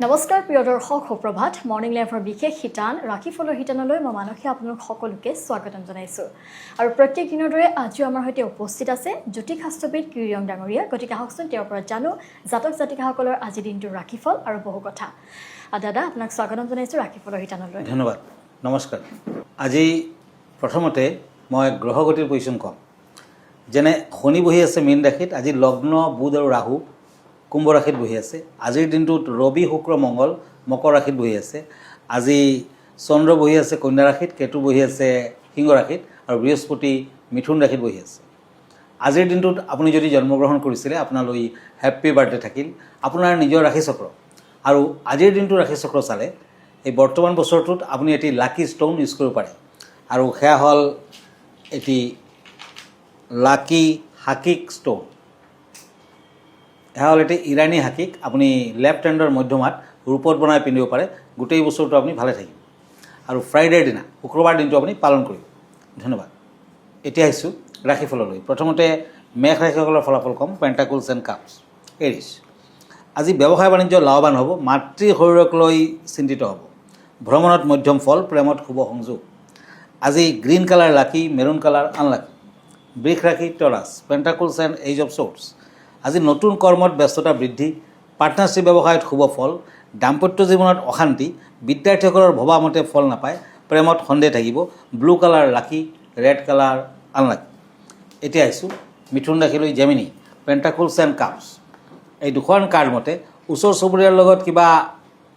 নমস্কাৰ প্ৰিয় দৰ্শক সুপ্ৰভাত মৰ্নিং লাইভৰ বিশেষ শিতান ৰাখিফলৰ শিতানলৈ মই মানসী আপোনালোক সকলোকে স্বাগতম জনাইছোঁ আৰু প্ৰত্যেক দিনৰ দৰে আজিও আমাৰ সৈতে উপস্থিত আছে জ্যোতিষ শাস্ত্ৰবিদ কিৰিয়ং ডাঙৰীয়া গতিকে আহকচোন তেওঁৰ পৰা জানো জাতক জাতিকাসকলৰ আজি দিনটোৰ ৰাখিফল আৰু বহু কথা দাদা আপোনাক স্বাগতম জনাইছোঁ ৰাখিফলৰ শিতানলৈ ধন্যবাদ নমস্কাৰ আজি প্ৰথমতে মই গ্ৰহগতিৰ পজিশ্যন কম যেনে শনি বহি আছে মীন ৰাশিত আজি লগ্ন বুধ আৰু ৰাহু কুম্ভ ৰাশিত বহি আছে আজিৰ দিনটোত ৰবি শুক্ৰ মংগল মকৰ ৰাশিত বহি আছে আজি চন্দ্ৰ বহি আছে কন্যা ৰাশিত কেতু বহি আছে সিংহ ৰাশিত আৰু বৃহস্পতি মিথুন ৰাশিত বহি আছে আজিৰ দিনটোত আপুনি যদি জন্মগ্ৰহণ কৰিছিলে আপোনালৈ হেপ্পী বাৰ্থডে থাকিল আপোনাৰ নিজৰ ৰাশিচক্ৰ আৰু আজিৰ দিনটো ৰাশিচক্ৰ চালে এই বৰ্তমান বছৰটোত আপুনি এটি লাকি ষ্টোন ইউজ কৰিব পাৰে আৰু সেয়া হ'ল এটি লাকি হাকিক ষ্টোন এয়া হ'ল এটি ইৰাণী হাকিক আপুনি লেফ্ট হেণ্ডৰ মধ্যমাত ৰূপত বনাই পিন্ধিব পাৰে গোটেই বছৰটো আপুনি ভালে থাকিব আৰু ফ্ৰাইডেৰ দিনা শুক্ৰবাৰ দিনটো আপুনি পালন কৰিব ধন্যবাদ এতিয়া আহিছোঁ ৰাশিফললৈ প্ৰথমতে মেঘ ৰাশিসকলৰ ফলাফল কম পেণ্টাকুলছ এণ্ড কাপছ এৰিছ আজি ব্যৱসায় বাণিজ্য লাভৱান হ'ব মাতৃ শৰীৰক লৈ চিন্তিত হ'ব ভ্ৰমণত মধ্যম ফল প্ৰেমত শুভ সংযোগ আজি গ্ৰীণ কালাৰ লাকি মেৰুণ কালাৰ আনলাকি বৃষ ৰাশি টৰাছ পেণ্টাকুলছ এণ্ড এইজ অফ শ্বৰ্টছ আজি নতুন কৰ্মত ব্যস্ততা বৃদ্ধি পাৰ্টনাৰশ্বিপ ব্যৱসায়ত শুভ ফল দাম্পত্য জীৱনত অশান্তি বিদ্যাৰ্থীসকলৰ ভবামতে ফল নাপায় প্ৰেমত সন্দেহ থাকিব ব্লু কালাৰ লাকি ৰেড কালাৰ আনলাকি এতিয়া আহিছোঁ মিথুন ৰাশিলৈ জেমিনি পেণ্টাকুলছ এণ্ড কাপছ এই দুখন কাৰ্ড মতে ওচৰ চুবুৰীয়াৰ লগত কিবা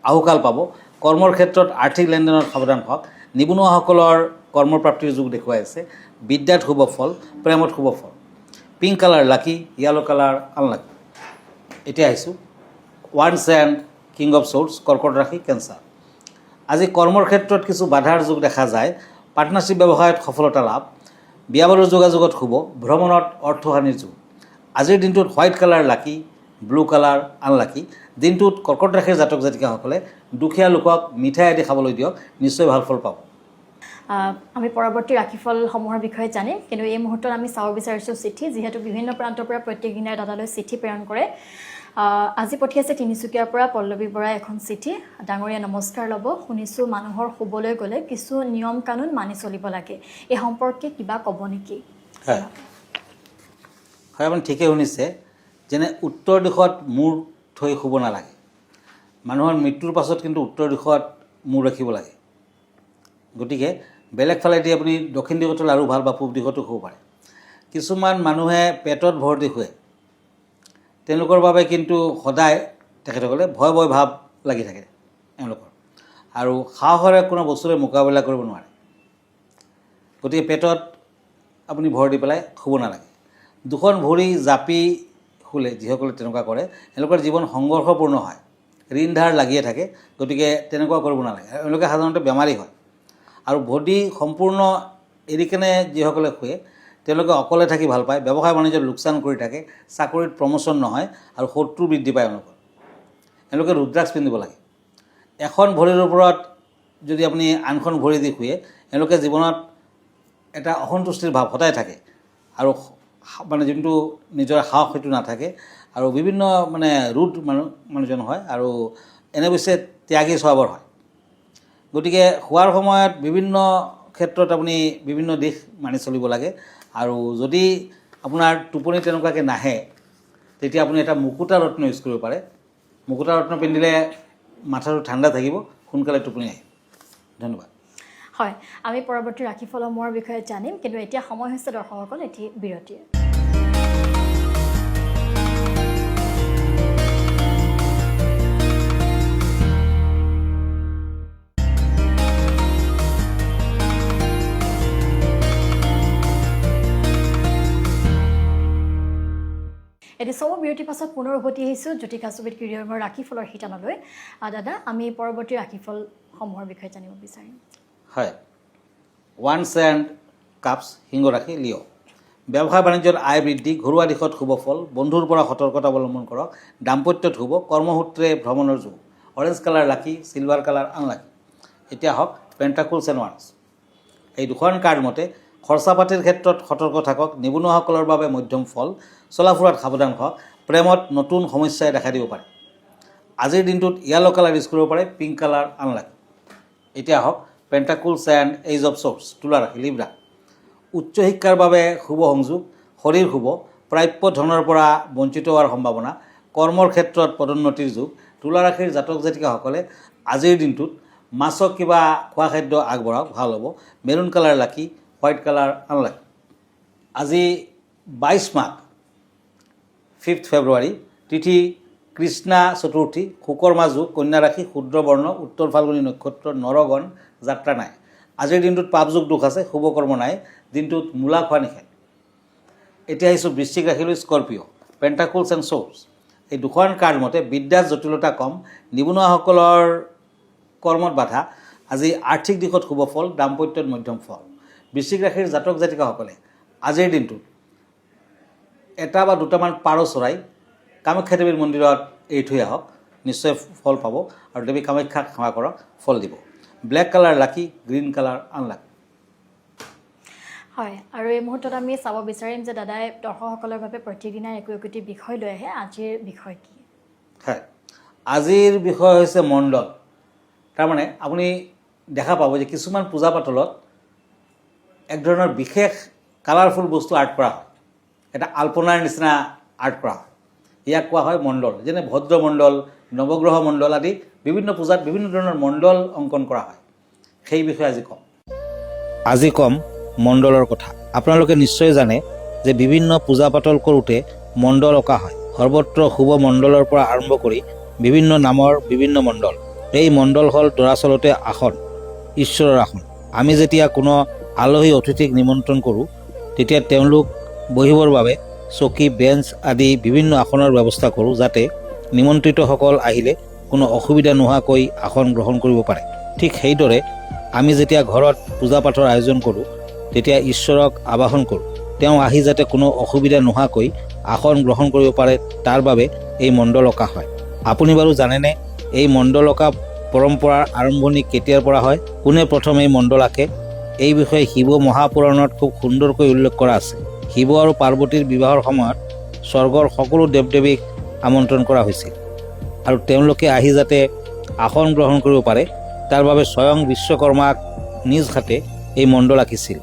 আহুকাল পাব কৰ্মৰ ক্ষেত্ৰত আৰ্থিক লেনদেনত সাৱধান হওক নিবনুৱাসকলৰ কৰ্মপ্ৰাপ্তিৰ যোগ দেখুৱাই আছে বিদ্যাত শুভ ফল প্ৰেমত শুভ ফল পিংক কালাৰ লাকি য়েলো কালাৰ আনলাকি এতিয়া আহিছোঁ once and king of shorts কৰ্কট ৰাশি কেঞ্চাৰ আজি কৰ্মৰ ক্ষেত্ৰত কিছু বাধাৰ যোগ দেখা যায় পাৰ্টনাৰশ্বিপ ব্যৱসায়ত সফলতা লাভ বিয়া বাৰুৰ যোগাযোগত শুভ ভ্ৰমণত অৰ্থহানিৰ যোগ আজিৰ দিনটোত হোৱাইট কালাৰ লাকি ব্লু কালাৰ আনলাকি দিনটোত কৰ্কট ৰাশিৰ জাতক জাতিকাসকলে দুখীয়া লোকক মিঠাই আদি খাবলৈ দিয়ক নিশ্চয় ভাল ফল পাব আমি পৰৱৰ্তী ৰাশিফলসমূহৰ বিষয়ে জানিম কিন্তু এই মুহূৰ্তত আমি চাব বিচাৰিছোঁ চিঠি যিহেতু বিভিন্ন প্ৰান্তৰ পৰা প্ৰত্যেক দিনাই দাদালৈ চিঠি প্ৰেৰণ কৰে আজি পঠিয়াইছে তিনিচুকীয়াৰ পৰা পল্লৱী বৰাই এখন চিঠি ডাঙৰীয়া নমস্কাৰ ল'ব শুনিছোঁ মানুহৰ শুবলৈ গ'লে কিছু নিয়ম কানুন মানি চলিব লাগে এই সম্পৰ্কে কিবা ক'ব নেকি হয় আপুনি ঠিকেই শুনিছে যেনে উত্তৰ দিশত মূৰ থৈ শুব নালাগে মানুহৰ মৃত্যুৰ পাছত কিন্তু উত্তৰ দিশত মূৰ ৰাখিব লাগে গতিকে বেলেগ ফালেদি আপুনি দক্ষিণ দিশত আৰু ভাল বা পূব দিশতো শুব পাৰে কিছুমান মানুহে পেটত ভৰ্তি শুৱে তেওঁলোকৰ বাবে কিন্তু সদায় তেখেতসকলে ভয় ভয় ভাৱ লাগি থাকে এওঁলোকৰ আৰু সাহসেৰে কোনো বস্তুৰে মোকাবিলা কৰিব নোৱাৰে গতিকে পেটত আপুনি ভৰ দি পেলাই শুব নালাগে দুখন ভৰি জাপি শুলে যিসকলে তেনেকুৱা কৰে এওঁলোকৰ জীৱন সংঘৰ্ষপূৰ্ণ হয় ঋণ ধাৰ লাগিয়ে থাকে গতিকে তেনেকুৱা কৰিব নালাগে এওঁলোকে সাধাৰণতে বেমাৰী হয় আৰু বডি সম্পূৰ্ণ এৰি কেনে যিসকলে শুৱে তেওঁলোকে অকলে থাকি ভাল পায় ব্যৱসায় বাণিজ্যত লোকচান কৰি থাকে চাকৰিত প্ৰমোশ্যন নহয় আৰু শত্ৰু বৃদ্ধি পায় এওঁলোকে ৰুদ্ৰাক্ষ পিন্ধিব লাগে এখন ভৰিৰ ওপৰত যদি আপুনি আনখন ভৰি দি শুৱে এওঁলোকে জীৱনত এটা অসন্তুষ্টিৰ ভাৱ সদায় থাকে আৰু মানে যোনটো নিজৰ সাহস সেইটো নাথাকে আৰু বিভিন্ন মানে ৰুদ মানুহজন হয় আৰু এনে অৱশ্যে ত্যাগী স্বভাৱৰ হয় গতিকে শোৱাৰ সময়ত বিভিন্ন ক্ষেত্ৰত আপুনি বিভিন্ন দিশ মানি চলিব লাগে আৰু যদি আপোনাৰ টোপনি তেনেকুৱাকৈ নাহে তেতিয়া আপুনি এটা মুকুতা ৰত্ন ইউজ কৰিব পাৰে মুকুতা ৰত্ন পিন্ধিলে মাথাটো ঠাণ্ডা থাকিব সোনকালে টোপনি আহিব ধন্যবাদ হয় আমি পৰৱৰ্তী ৰাশিফলসমূহৰ বিষয়ে জানিম কিন্তু এতিয়া সময় হৈছে দৰ্শকসকল এটি বিৰতিৰ এটি চব বিৰতিৰ পাছত পুনৰ উভতি আহিছোঁ জ্যোতিষ শাস্ত্ৰবিদ কিৰিয়ঙৰ ৰাশিফলৰ শিতানলৈ দাদা আমি পৰৱৰ্তী ৰাশিফলসমূহৰ বিষয়ে জানিব বিচাৰিম হয় ওৱান্স এণ্ড কাপছ সিংহ ৰাশি লিঅ' ব্যৱসায় বাণিজ্যত আয় বৃদ্ধি ঘৰুৱা দিশত শুভ ফল বন্ধুৰ পৰা সতৰ্কতা অৱলম্বন কৰক দাম্পত্যত শুভ কৰ্মসূত্ৰে ভ্ৰমণৰ যোগ অৰেঞ্জ কালাৰ লাকি চিলভাৰ কালাৰ আনলাকি এতিয়া হওক পেণ্টাকুলছ এণ্ড ওৱান্স এই দুখন কাৰ্ড মতে খৰচা পাতিৰ ক্ষেত্ৰত সতৰ্ক থাকক নিবনুৱাসকলৰ বাবে মধ্যম ফল চলাফুৰাত সাৱধান হওক প্ৰেমত নতুন সমস্যাই দেখা দিব পাৰে আজিৰ দিনটোত য়েলো কালাৰ ইউজ কৰিব পাৰে, পিংক কালাৰ আনলাকি। এতিয়া আহক পেণ্টাকুলছ এণ্ড এইজ অফ শ্বৰ্টছ, তুলা ৰাশি লিব্ৰা। উচ্চ শিক্ষাৰ বাবে শুভ সংযোগ, শৰীৰ শুভ, প্ৰাপ্য ধনৰ পৰা বঞ্চিত হোৱাৰ সম্ভাৱনা, কৰ্মৰ ক্ষেত্ৰত পদোন্নতিৰ যুগ। তুলা ৰাশিৰ জাতক জাতিকাসকলে আজিৰ দিনটোত মাছক কিবা খোৱা খাদ্য আগবঢ়াওক, ভাল হ'ব। মেৰুণ কালাৰ লাকি, হোৱাইট কালাৰ আনলাকি। আজি 22 মাঘ 5 ফেব্ৰুৱাৰী, তিথি কৃষ্ণা চতুৰ্থী, শুকৰ্মা যুগ, কন্যা ৰাশি, শুদ্ৰ বৰ্ণ, উত্তৰ ফাল্গুনী নক্ষত্ৰ, নৰগণ, যাত্ৰা নাই। আজিৰ দিনটোত পাপ যোগ দোষ আছে, শুভ কৰ্ম নাই, দিনটোত মূলা খোৱা নিষেধ। এতিয়া আহিছোঁ বৃশ্চিক ৰাশিলৈ, স্কৰ্পিঅ', পেণ্টাকুলছ এণ্ড শ্বৰ্টছ। এই দুখন কাৰ্ড মতে বিদ্যাত জটিলতা কম, নিবনুৱাসকলৰ কৰ্মত বাধা। আজি আৰ্থিক দিশত শুভ ফল, দাম্পত্যত মধ্যম ফল। বৃশ্চিক ৰাশিৰ জাতক জাতিকাসকলে আজিৰ দিনটোত এটা বা দুটামান পাৰ চৰাই কামাখ্যা দেৱীৰ মন্দিৰত এৰি থৈ আহক, নিশ্চয় ফল পাব। আৰু দেৱী কামাখ্যাক সেৱা কৰক, ফল দিব। ব্লেক কালাৰ লাকি, গ্ৰীণ কালাৰ আনলাকি। হয়, আৰু এই মুহূৰ্তত আমি চাব বিচাৰিম যে দাদাই দৰ্শকসকলৰ বাবে প্ৰত্যেকদিনাই একোটি বিষয় লৈ আহে। আজিৰ বিষয় কি? হয়, আজিৰ বিষয় হৈছে মণ্ডল। তাৰমানে আপুনি দেখা পাব যে কিছুমান পূজা পাতলত এক ধৰণৰ বিশেষ কালাৰফুল বস্তু আৰ্ট কৰা হয়, এটা আল্পনাৰ নিচিনা আৰ্ট কৰা হয়। ইয়াক কোৱা হয় মণ্ডল। যেনে ভদ্ৰ মণ্ডল, নৱগ্ৰহ মণ্ডল আদি বিভিন্ন পূজাত বিভিন্ন ধৰণৰ মণ্ডল অংকন কৰা হয়। সেই বিষয়ে আজি কম মণ্ডলৰ কথা। আপোনালোকে নিশ্চয় জানে যে বিভিন্ন পূজা পাতল কৰোঁতে মণ্ডল অঁকা হয়। সৰ্বত্ৰ শুভ মণ্ডলৰ পৰা আৰম্ভ কৰি বিভিন্ন নামৰ বিভিন্ন মণ্ডল। এই মণ্ডল হ'ল দৰাচলতে আসন, ঈশ্বৰৰ আসন। আমি যেতিয়া কোনো আলহী অতিথিক নিমন্ত্ৰণ কৰোঁ তেতিয়া তেওঁলোক বহিবৰ বাবে চকী, বেঞ্চ আদি বিভিন্ন আসনৰ ব্যৱস্থা কৰোঁ, যাতে নিমন্ত্ৰিতসকল আহিলে কোনো অসুবিধা নোহোৱাকৈ আসন গ্ৰহণ কৰিব পাৰে। ঠিক সেইদৰে আমি যেতিয়া ঘৰত পূজা পাঠৰ আয়োজন কৰোঁ তেতিয়া ঈশ্বৰক আবাহন কৰোঁ, তেওঁ আহি যাতে কোনো অসুবিধা নোহোৱাকৈ আসন গ্ৰহণ কৰিব পাৰে, তাৰ বাবে এই মণ্ডল অঁকা হয়। আপুনি বাৰু জানেনে এই মণ্ডল অঁকা পৰম্পৰাৰ আৰম্ভণি কেতিয়াৰ পৰা হয়? কোনে প্ৰথম এই মণ্ডল আঁকে? এই বিষয়ে শিৱ মহাপুৰাণত খুব সুন্দৰকৈ উল্লেখ কৰা আছে। শিৱ আৰু পাৰ্বতীৰ বিবাহৰ সময়ত স্বৰ্গৰ সকলো দেৱ দেৱীক আমন্ত্ৰণ কৰা হৈছিল, আৰু তেওঁলোকে আহি যাতে আসন গ্ৰহণ কৰিব পাৰে তাৰ বাবে স্বয়ং বিশ্বকৰ্মাক নিজ হাতে এই মণ্ডল আঁকিছিল।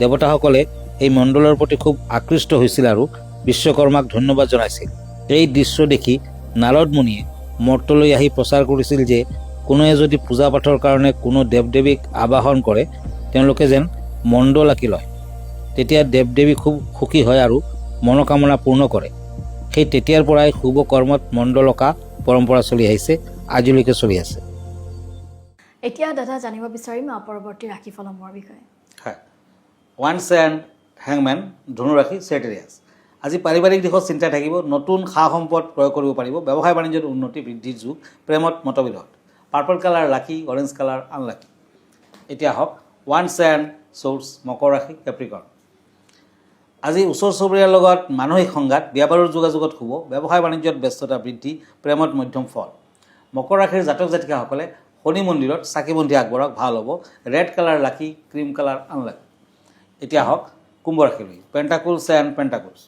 দেৱতাসকলে এই মণ্ডলৰ প্ৰতি খুব আকৃষ্ট হৈছিল আৰু বিশ্বকৰ্মাক ধন্যবাদ জনাইছিল। এই দৃশ্য দেখি নাৰদ মুনিয়ে মৰ্তলৈ আহি প্ৰচাৰ কৰিছিল যে কোনোৱে যদি পূজা পাঠৰ কাৰণে কোনো দেৱ দেৱীক আবাহন কৰে তেওঁলোকে যেন মণ্ডল আঁকি লয়, তেতিয়া দেৱ দেৱী খুব সুখী হয় আৰু মনোকামনা পূৰ্ণ কৰে। সেই তেতিয়াৰ পৰাই শুভ কৰ্মত মণ্ডল অঁকা পৰম্পৰা চলি আহিছে, আজিলৈকে চলি আছে। এতিয়া দাদা জানিব বিচাৰিম পৰৱৰ্তী ৰাশিফলসমূহৰ বিষয়ে। হয়, ওৱান্স এণ্ড হেংমেন, ধনুৰাশি, চেটেৰিয়াছ। আজি পাৰিবাৰিক দিশত চিন্তা থাকিব, নতুন সা সম্পদ প্ৰয়োগ কৰিব পাৰিব, ব্যৱসায় বাণিজ্যত উন্নতি বৃদ্ধিৰ যুগ, প্ৰেমত মতবিৰোধ। পাৰ্পল কালাৰ লাকি, অৰেঞ্জ কালাৰ আনলাকি। এতিয়া হওক ওৱান্স এণ্ড শ্বৰ্টছ, মকৰ ৰাশি, কেপ্ৰিকৰ্ণ। আজি ওচৰ চুবুৰীয়াৰ লগত মানসিক সংঘাত, ব্যাপাৰৰ যোগাযোগত শুভ, ব্যৱসায় বাণিজ্যত ব্যস্ততা বৃদ্ধি, প্ৰেমত মধ্যম ফল। মকৰ ৰাশিৰ জাতক জাতিকাসকলে শনি মন্দিৰত চাকি বন্তি আগবঢ়াওক, ভাল হ'ব। ৰেড কালাৰ লাকি, ক্ৰীম কালাৰ আনলাকি। এতিয়া হওক কুম্ভ ৰাশিলৈ, পেণ্টাকুলছ এণ্ড পেণ্টাকুলছ।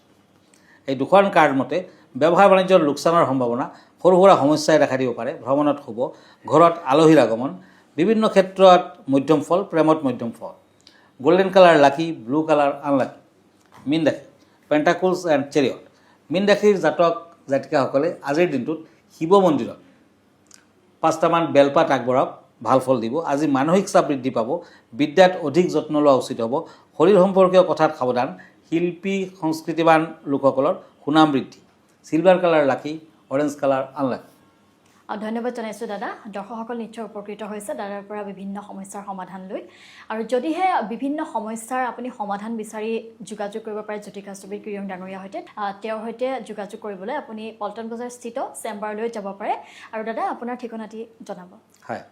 এই দুখন কাৰ্ড মতে ব্যৱসায় বাণিজ্যৰ লোকচানৰ সম্ভাৱনা, সৰু সুৰা সমস্যাই দেখা দিব পাৰে, ভ্ৰমণত শুভ, ঘৰত আলহীৰ আগমন, বিভিন্ন ক্ষেত্ৰত মধ্যম ফল, প্ৰেমত মধ্যম ফল। গল্ডেন কালাৰ লাকি, ব্লু কালাৰ আনলাকি। মীন ৰাশি, পেণ্টাকুলছ এণ্ড চেৰিয়ট। মীন ৰাশিৰ জাতক জাতিকাসকলে আজিৰ দিনটোত শিৱ মন্দিৰত 5টামান বেলপাত আগবঢ়াওক, ভাল ফল দিব। আজি মানসিক চাপ বৃদ্ধি পাব, বিদ্যাত অধিক যত্ন লোৱা উচিত হ'ব। শৰীৰ সম্পৰ্কীয় কথাত সাৱধান, শিল্পী সংস্কৃতিবান লোকসকলৰ সুনাম বৃদ্ধি। চিলভাৰ কালাৰ লাকি, অৰেঞ্জ কালাৰ আনলাকি। ধন্যবাদ জনাইছোঁ দাদা। দৰ্শকসকল নিশ্চয় উপকৃত হৈছে দাদাৰ পৰা বিভিন্ন সমস্যাৰ সমাধান লৈ। আৰু যদিহে বিভিন্ন সমস্যাৰ আপুনি সমাধান বিচাৰি যোগাযোগ কৰিব পাৰে জ্যোতিকা ছবি কিৰণ ডাঙৰীয়াৰ সৈতে, তেওঁৰ সৈতে যোগাযোগ কৰিবলৈ আপুনি পল্টন বজাৰ স্থিত চেম্বাৰলৈ যাব পাৰে। আৰু দাদা আপোনাৰ ঠিকনাটি জনাব। হয়,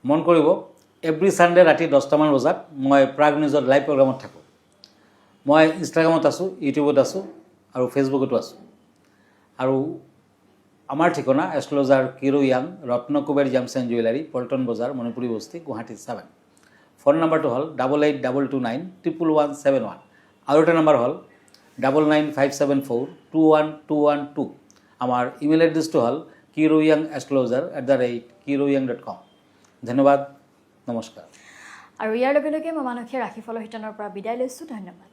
মন কৰিব এভৰি ছানডে ৰাতি 10টামান বজাত মই প্ৰাগ নিউজত লাইভ প্ৰগ্ৰামত থাকোঁ। মই ইনষ্টাগ্ৰামত আছোঁ, ইউটিউবত আছোঁ আৰু ফেচবুকতো আছোঁ। আৰু আমাৰ ঠিকনা এষ্ট্ৰলজাৰ কিৰো য়াং, Ratnakuber gems and jewellery, Paltan Bazaar, Manipuri বস্তি, গুৱাহাটী 7। ফোন নম্বৰটো হ'ল 8822291171। আৰু এটা নম্বৰ হ'ল 9957421212। আমাৰ ইমেইল এড্ৰেছটো হ'ল kiroyang@kiroyang.com। ধন্যবাদ, নমস্কাৰ। আৰু ইয়াৰ লগে লগে মই মানসীয়ে ৰাশিফলৰ শিতানৰ পৰা বিদায় লৈছোঁ। ধন্যবাদ।